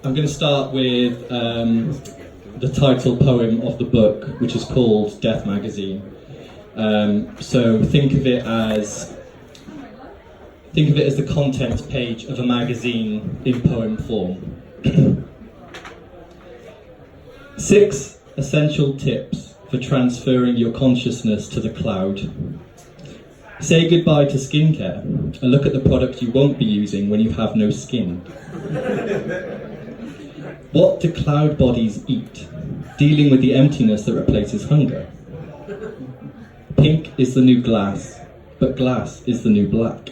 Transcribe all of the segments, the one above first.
I'm going to start with the title poem of the book, which is called Death Magazine. So think of it as the contents page of a magazine in poem form. 6 essential tips for transferring your consciousness to the cloud. Say goodbye to skincare and look at the product you won't be using when you have no skin. What do cloud bodies eat? Dealing with the emptiness that replaces hunger. Pink is the new glass, but glass is the new black.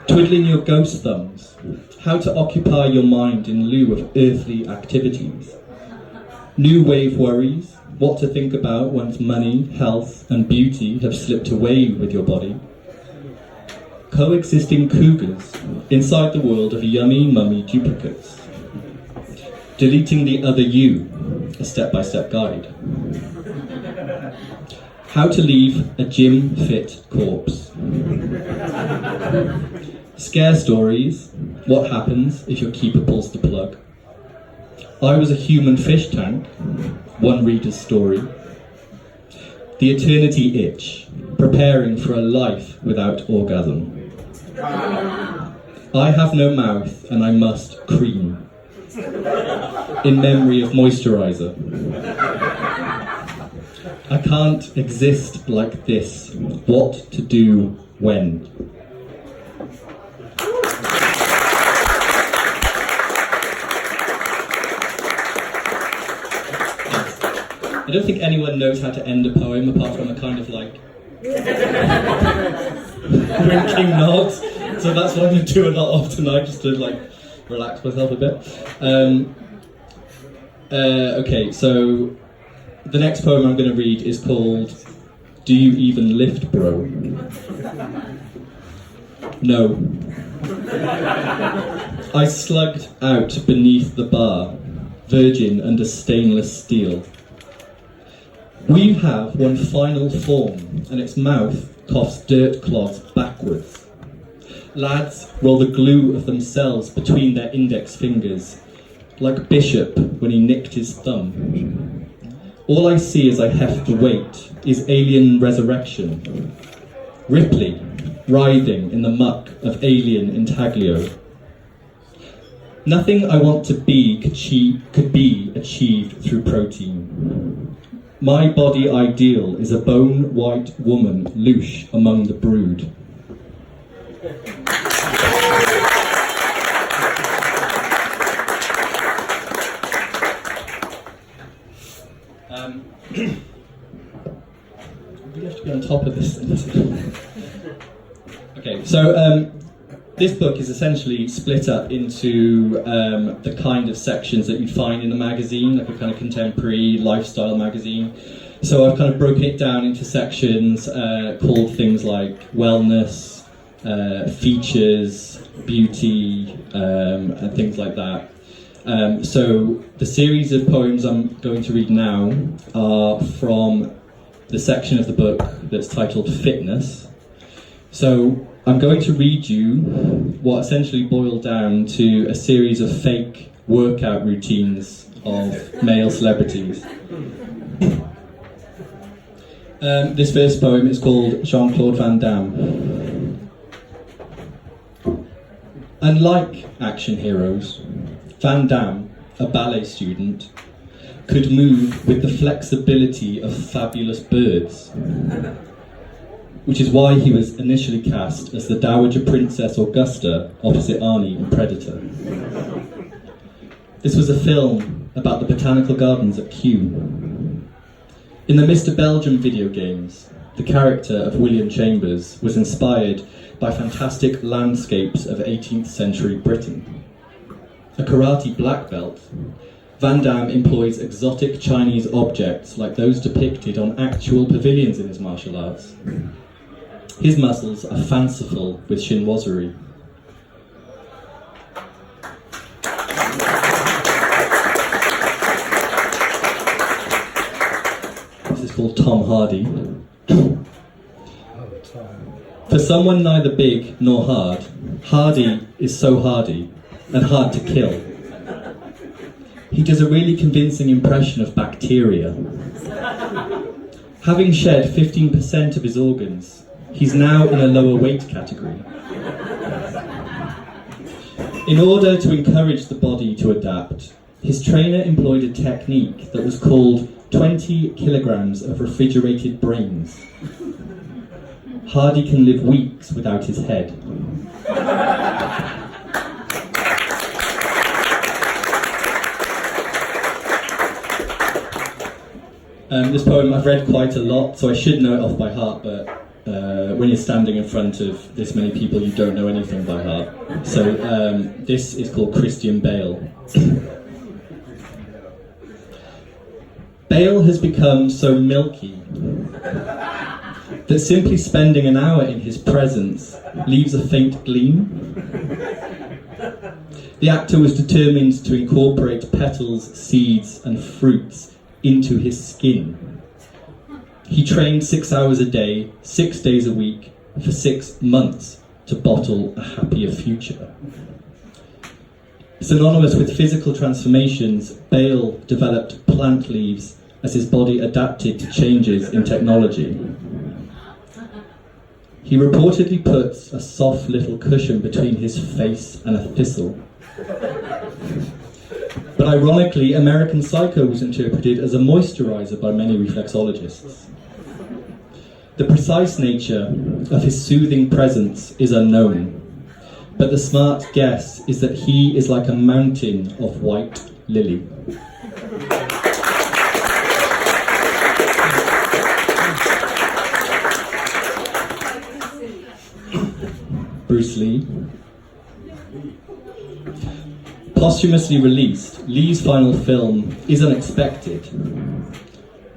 Twiddling your ghost thumbs. How to occupy your mind in lieu of earthly activities. New wave worries. What to think about once money, health and beauty have slipped away with your body. Coexisting cougars inside the world of yummy mummy duplicates. Deleting the other you, a step-by-step guide. How to leave a gym-fit corpse. Scare stories. What happens if your keeper pulls the plug? I was a human fish tank. One reader's story. The eternity itch. Preparing for a life without orgasm. I have no mouth and I must cream. In memory of moisturizer. I can't exist like this. What to do when? I don't think anyone knows how to end a poem apart from a kind of like winking nod. So that's what I'm going to do a lot of tonight, just to like relax myself a bit. Okay, so the next poem I'm going to read is called Do You Even Lift, Bro? No. I slugged out beneath the bar, virgin under stainless steel. We have one final form, and its mouth coughs dirt clods backwards. Lads roll the glue of themselves between their index fingers, like Bishop when he nicked his thumb. All I see as I heft the weight is alien resurrection. Ripley, writhing in the muck of alien intaglio. Nothing I want to be could be achieved through protein. My body ideal is a bone-white woman louche among the brood. We have to be on top of this thing. Okay, so this book is essentially split up into the kind of sections that you'd find in a magazine, like a kind of contemporary lifestyle magazine. So I've kind of broken it down into sections called things like wellness, features, beauty, and things like that. So the series of poems I'm going to read now are from the section of the book that's titled Fitness. So I'm going to read you what essentially boiled down to a series of fake workout routines of male celebrities. This first poem is called Jean-Claude Van Damme. Unlike action heroes, Van Damme, a ballet student, could move with the flexibility of fabulous birds, which is why he was initially cast as the Dowager Princess Augusta opposite Arnie in Predator. This was a film about the botanical gardens at Kew. In the Mr. Belgium video games, the character of William Chambers was inspired by fantastic landscapes of 18th century Britain. A karate black belt, Van Damme employs exotic Chinese objects like those depicted on actual pavilions in his martial arts. His muscles are fanciful with chinoiserie. This is called Tom Hardy. For someone neither big nor hard, Hardy is so hardy and hard to kill. He does a really convincing impression of bacteria. Having shed 15% of his organs, he's now in a lower weight category. In order to encourage the body to adapt, his trainer employed a technique that was called 20 kilograms of refrigerated brains. Hardy can live weeks without his head. This poem I've read quite a lot, so I should know it off by heart, but when you're standing in front of this many people, you don't know anything by heart. So this is called Christian Bale. Bale has become so milky that simply spending an hour in his presence leaves a faint gleam. The actor was determined to incorporate petals, seeds and fruits into his skin. He trained 6 hours a day, 6 days a week, for 6 months to bottle a happier future. Synonymous with physical transformations, Bale developed plant leaves as his body adapted to changes in technology. He reportedly puts a soft little cushion between his face and a thistle. But ironically, American Psycho was interpreted as a moisturiser by many reflexologists. The precise nature of his soothing presence is unknown, but the smart guess is that he is like a mountain of white lily. Bruce Lee. Posthumously released, Lee's final film is unexpected,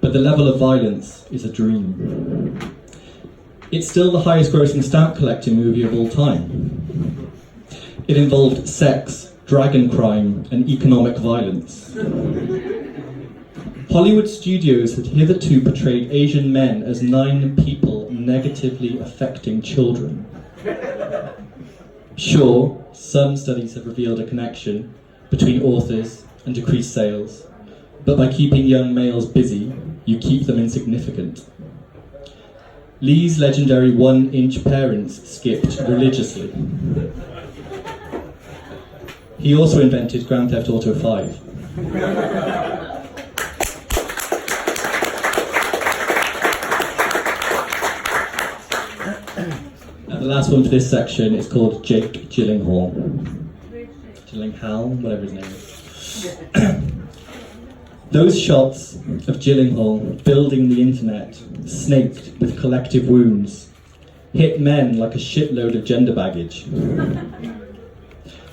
but the level of violence is a dream. It's still the highest grossing stamp collecting movie of all time. It involved sex, dragon crime, and economic violence. Hollywood studios had hitherto portrayed Asian men as 9 people negatively affecting children. Sure, some studies have revealed a connection between authors and decreased sales, but by keeping young males busy, you keep them insignificant. Lee's legendary 1-inch parents skipped religiously. He also invented Grand Theft Auto 5. The last one for this section is called Jake Gyllenhaal. Gyllenhaal, whatever his name is. Those shots of Gyllenhaal building the internet, snaked with collective wounds, hit men like a shitload of gender baggage.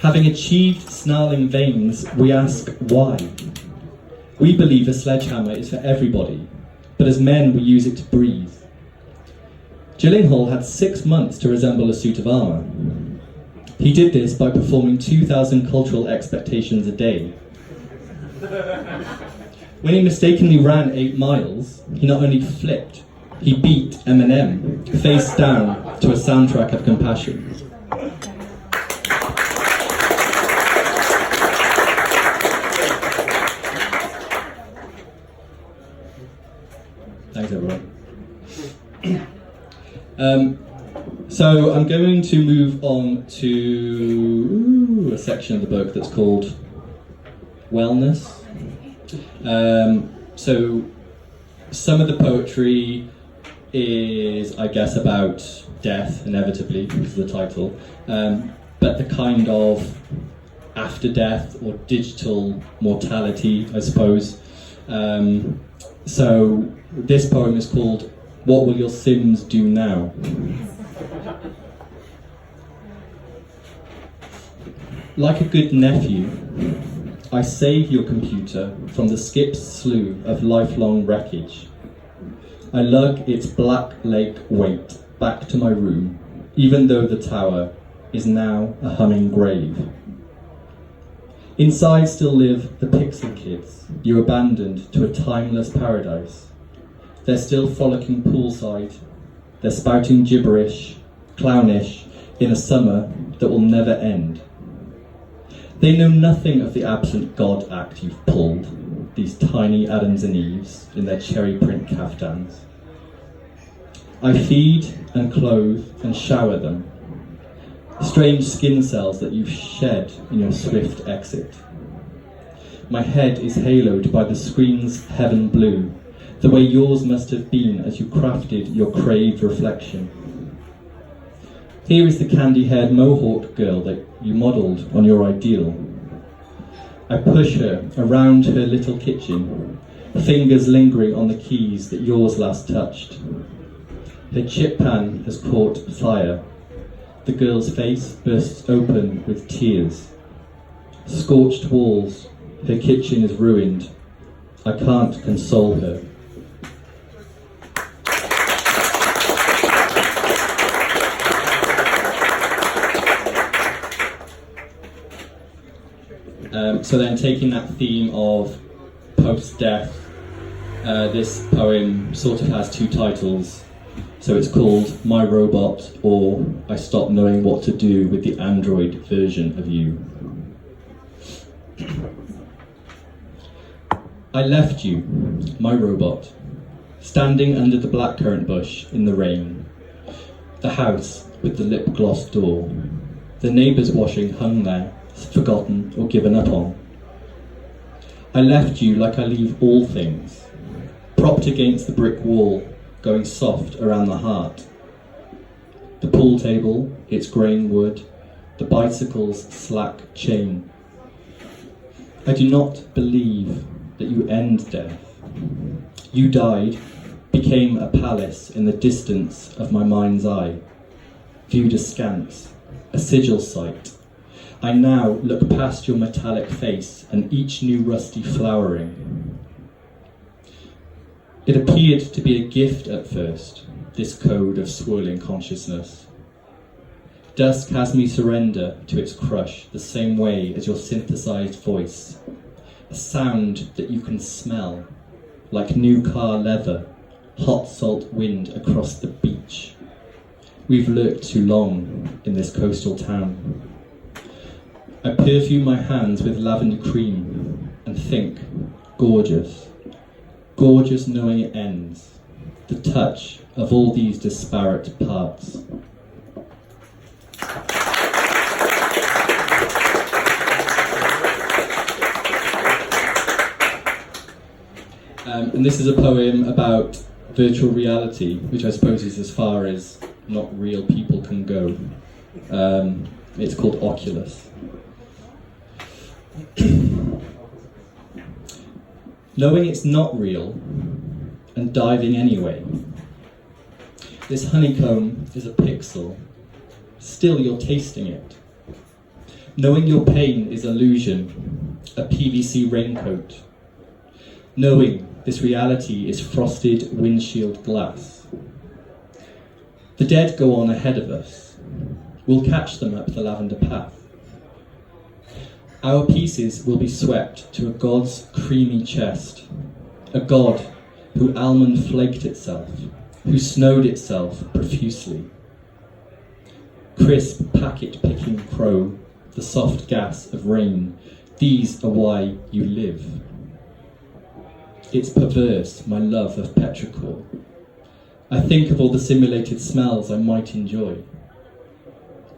Having achieved snarling veins, we ask why. We believe a sledgehammer is for everybody, but as men we use it to breathe. Gyllenhaal had 6 months to resemble a suit of armour. He did this by performing 2,000 cultural expectations a day. When he mistakenly ran 8 miles, he not only flipped, he beat Eminem face down to a soundtrack of compassion. Thanks everyone. So I'm going to move on to a section of the book that's called Wellness. So some of the poetry is, I guess, about death, inevitably, because of the title, but the kind of after death or digital mortality, I suppose. So this poem is called What Will Your Sims Do Now? Like a good nephew, I save your computer from the skip's slough of lifelong wreckage. I lug its black lake weight back to my room, even though the tower is now a humming grave. Inside still live the pixie kids you abandoned to a timeless paradise. They're still frolicking poolside. They're spouting gibberish, clownish, in a summer that will never end. They know nothing of the absent God act you've pulled, these tiny Adams and Eves in their cherry print caftans. I feed and clothe and shower them, strange skin cells that you've shed in your swift exit. My head is haloed by the screen's heaven blue, the way yours must have been as you crafted your craved reflection. Here is the candy-haired mohawked girl that you modelled on your ideal. I push her around her little kitchen, fingers lingering on the keys that yours last touched. Her chip pan has caught fire. The girl's face bursts open with tears. Scorched walls, her kitchen is ruined. I can't console her. So then, taking that theme of post-death, this poem sort of has two titles. So it's called My Robot, or I Stopped Knowing What to Do with the Android Version of You. I left you, my robot, standing under the blackcurrant bush in the rain. The house with the lip gloss door. The neighbour's washing hung there, forgotten or given up on. I left you like I leave all things, propped against the brick wall, going soft around the heart. The pool table, its grain wood, the bicycle's slack chain. I do not believe that you end death. You died, became a palace in the distance of my mind's eye, viewed askance, a sigil sight. I now look past your metallic face and each new rusty flowering. It appeared to be a gift at first, this code of swirling consciousness. Dusk has me surrender to its crush the same way as your synthesized voice, a sound that you can smell, like new car leather, hot salt wind across the beach. We've lurked too long in this coastal town. I perfume my hands with lavender cream and think, gorgeous, gorgeous knowing it ends, the touch of all these disparate parts. And this is a poem about virtual reality, which I suppose is as far as not real people can go. It's called Oculus. Knowing it's not real and diving anyway. This honeycomb is a pixel, still you're tasting it. Knowing your pain is illusion, a PVC raincoat. Knowing this reality is frosted windshield glass. The dead go on ahead of us. We'll catch them up the lavender path. Our pieces will be swept to a god's creamy chest, a god who almond flaked itself, who snowed itself profusely. Crisp packet-picking crow, the soft gas of rain, these are why you live. It's perverse, my love of petrichor. I think of all the simulated smells I might enjoy,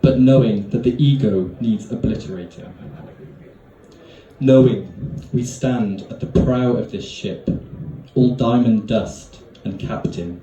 but knowing that the ego needs obliterating. Knowing we stand at the prow of this ship, all diamond dust and captain,